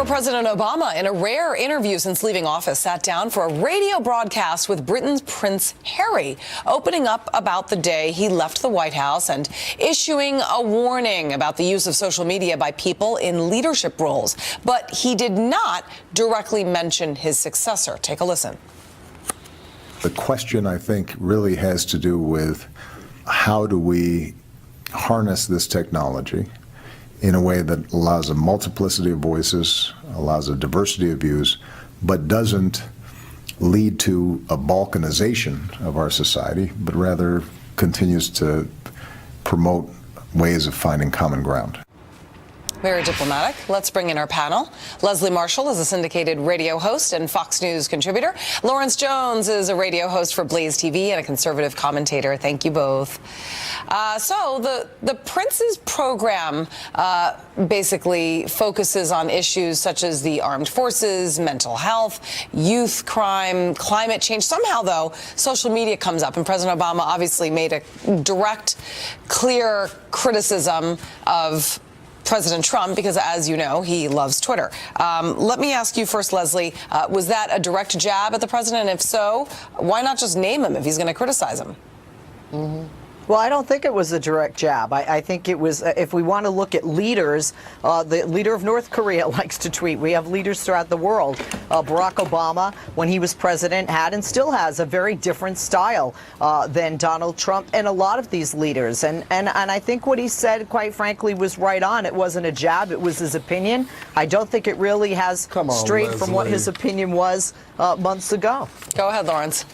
President Obama, in a rare interview since leaving office, sat down for a radio broadcast with Britain's Prince Harry, opening up about the day he left the White House and issuing a warning about the use of social media by people in leadership roles. But he did not directly mention his successor. Take a listen. The question, I think, really has to do with how do we harness this technology in a way that allows a multiplicity of voices, allows a diversity of views, but doesn't lead to a balkanization of our society, but rather continues to promote ways of finding common ground. Very diplomatic. Let's bring in our panel. Leslie Marshall is a syndicated radio host and Fox News contributor. Lawrence Jones is a radio host for Blaze TV and a conservative commentator. Thank you both. So the Prince's program basically focuses on issues such as the armed forces, mental health, youth crime, climate change. Somehow, though, social media comes up, and President Obama obviously made a direct, clear criticism of President Trump because, as you know, he loves Twitter. Let me ask you first, Leslie, was that a direct jab at the president? And if so, why not just name him if he's going to criticize him? Mm-hmm. Well, I don't think it was a direct jab. I think it was, if we want to look at leaders, the leader of North Korea likes to tweet. We have leaders throughout the world. Barack Obama, when he was president, had and still has a very different style than Donald Trump and a lot of these leaders. And I think what he said, quite frankly, was right on. It wasn't a jab. It was his opinion. I don't think it really has strayed from what his opinion was months ago. Go ahead, Lawrence.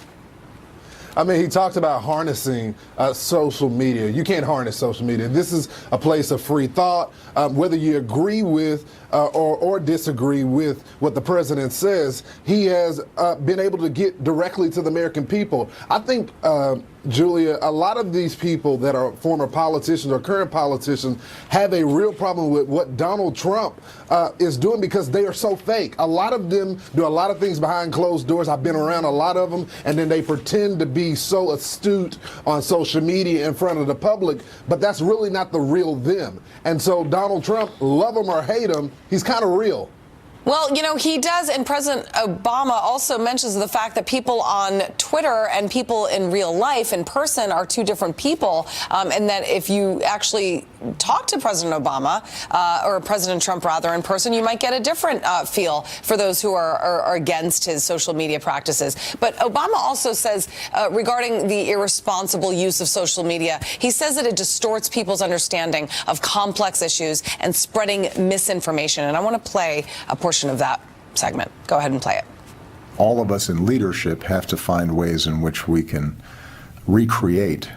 I mean, he talked about harnessing social media. You can't harness social media. This is a place of free thought. Whether you agree with or disagree with what the president says, he has been able to get directly to the American people. I think, Julia, a lot of these people that are former politicians or current politicians have a real problem with what Donald Trump is doing because they are so fake. A lot of them do a lot of things behind closed doors. I've been around a lot of them, and then they pretend to be so astute on social media in front of the public, but that's really not the real them. And so Donald Trump, love him or hate him, he's kind of real. Well, you know, he does, and President Obama also mentions the fact that people on Twitter and people in real life, in person, are two different people, and that if you actually talk to President Obama, or President Trump, rather, in person, you might get a different feel for those who are against his social media practices. But Obama also says, regarding the irresponsible use of social media, he says that it distorts people's understanding of complex issues and spreading misinformation. And I want to play a portion of that segment. Go ahead and play it. All of us in leadership have to find ways in which we can recreate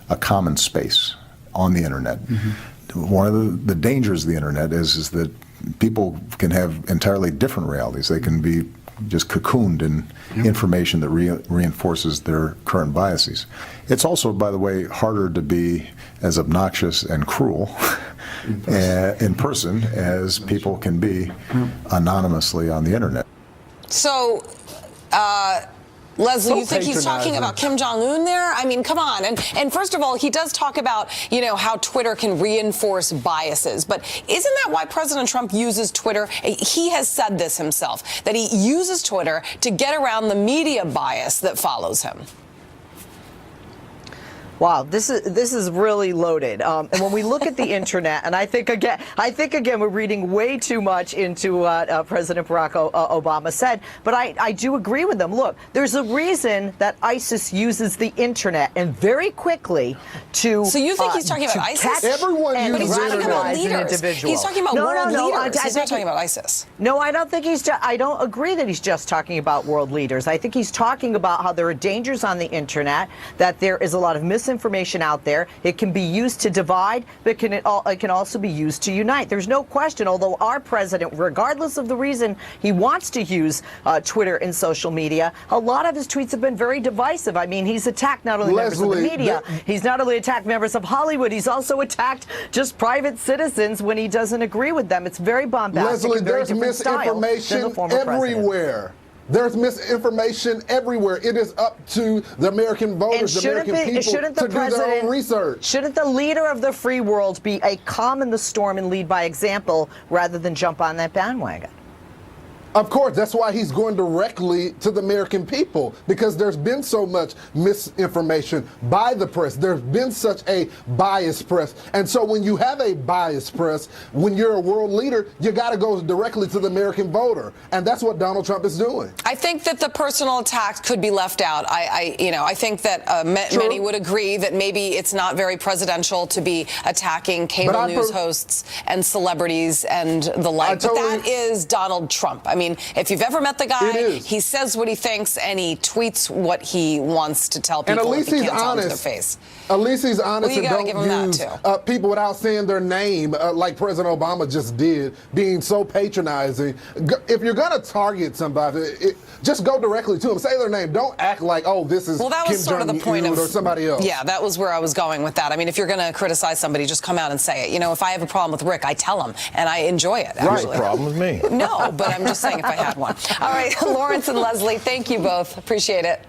a common space on the internet. Mm-hmm. One of the dangers of the internet is that people can have entirely different realities. They can be just cocooned in information that reinforces their current biases. It's also, by the way, harder to be as obnoxious and cruel in person as people can be anonymously on the internet. So, Leslie, you think he's talking about Kim Jong-un there? I mean, come on. And first of all, he does talk about, you know, how Twitter can reinforce biases. But isn't that why President Trump uses Twitter? He has said this himself, that he uses Twitter to get around the media bias that follows him. Wow, this is really loaded. And when we look at the internet, and I think again we're reading way too much into what President Barack Obama said. But I do agree with them. Look, there's a reason that ISIS uses the internet, and very quickly to. So you think he's talking about ISIS? Everyone but he's talking about leaders. He's talking about world leaders. He's not talking about ISIS. No, I don't think I don't agree that he's just talking about world leaders. I think he's talking about how there are dangers on the internet, that there is a lot of misinformation out there. It can be used to divide, but it can also be used to unite. There's no question, although our president, regardless of the reason he wants to use Twitter and social media, a lot of his tweets have been very divisive. I mean, he's attacked not only members of the media, he's not only attacked members of Hollywood, he's also attacked just private citizens when he doesn't agree with them. It's very bombastic. Leslie, and very there's different misinformation than the former everywhere. There's misinformation everywhere. It is up to the American voters, the American people, to do their own research. Shouldn't the leader of the free world be a calm in the storm and lead by example rather than jump on that bandwagon? Of course, that's why he's going directly to the American people, because there's been so much misinformation by the press. There's been such a biased press. And so when you have a biased press, when you're a world leader, you got to go directly to the American voter. And that's what Donald Trump is doing. I think that the personal attacks could be left out. I think that many would agree that maybe it's not very presidential to be attacking cable news hosts and celebrities and the like. But that is Donald Trump. I mean, if you've ever met the guy, he says what he thinks and he tweets what he wants to tell people. And at least if he he's can't tell them to honest. their face. At least he's honest and give him don't use people without saying their name, like President Obama just did, being so patronizing. If you're going to target somebody, just go directly to them. Say their name. Don't act like, oh, this is that was Kim sort of the point or somebody else. Yeah, that was where I was going with that. I mean, if you're going to criticize somebody, just come out and say it. You know, if I have a problem with Rick, I tell him, and I enjoy it, actually. Right. Problem with me. No, but I'm just saying if I had one. All right, Lawrence and Leslie, thank you both. Appreciate it.